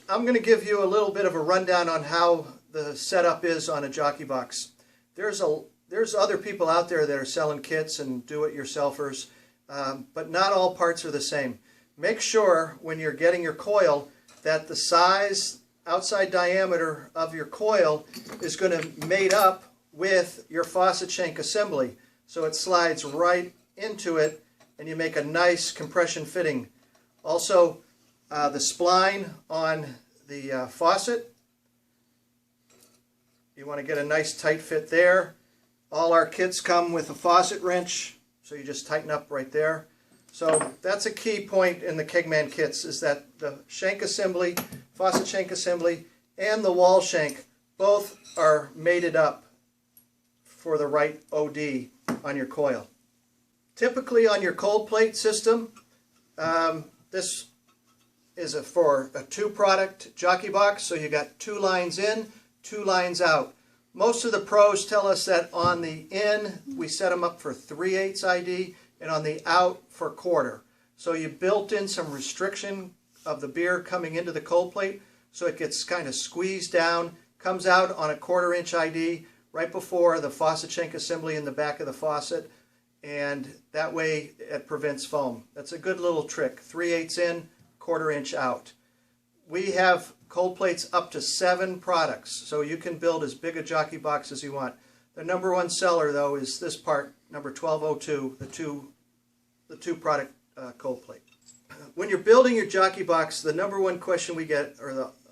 I'm going to give you a little bit of a rundown on how the setup is on a Jockey Box. There's other people out there that are selling kits and do-it-yourselfers, but not all parts are the same. Make sure when you're getting your coil that the size, outside diameter of your coil is going to mate up with your faucet shank assembly, so it slides right into it and you make a nice compression fitting. Also, the spline on the faucet, you want to get a nice tight fit there. All our kits come with a faucet wrench, so you just tighten up right there. So that's a key point in the Kegman kits, is that the shank assembly, faucet shank assembly, and the wall shank both are mated up for the right OD on your coil. Typically on your cold plate system, this is for a two-product Jockey Box, so you got 2 lines in, 2 lines out. Most of the pros tell us that on the in we set them up for 3/8 ID and on the out for 1/4. So you built in some restriction of the beer coming into the cold plate, so it gets kind of squeezed down, comes out on a 1/4 inch ID right before the faucet shank assembly in the back of the faucet, and that way it prevents foam. That's a good little trick. 3/8 in, 1/4 inch out. We have cold plates up to 7 products, so you can build as big a Jockey Box as you want. The #1 seller, though, is this part, number 1202, the two product cold plate. When you're building your Jockey Box, the #1 question we get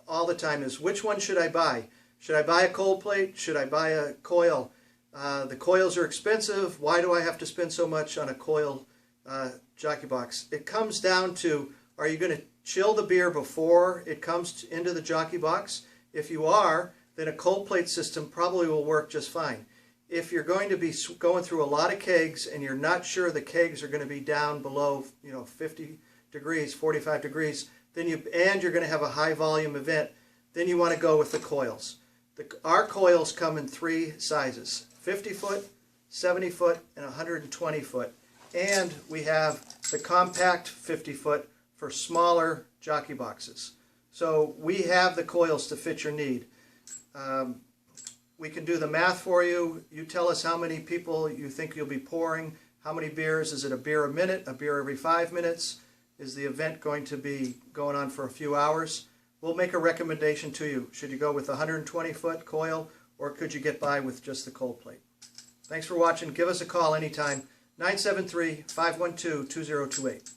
all the time is, which one should I buy? Should I buy a cold plate? Should I buy a coil? The coils are expensive. Why do I have to spend so much on a coil Jockey Box? It comes down to, are you going to chill the beer before it comes into the Jockey Box? If you are, then a cold plate system probably will work just fine. If you're going to be going through a lot of kegs and you're not sure the kegs are going to be down below 50 degrees, 45 degrees, then you're going to have a high volume event, then you want to go with the coils. Our coils come in 3 sizes: 50 foot, 70 foot, and 120 foot. And we have the compact 50 foot for smaller Jockey Boxes. So we have the coils to fit your need. We can do the math for you. You tell us how many people you think you'll be pouring, how many beers. Is it a beer a minute, a beer every 5 minutes? Is the event going to be going on for a few hours? We'll make a recommendation to you. Should you go with a 120 foot coil, or could you get by with just the cold plate? Thanks for watching. Give us a call anytime, 973-512-2028.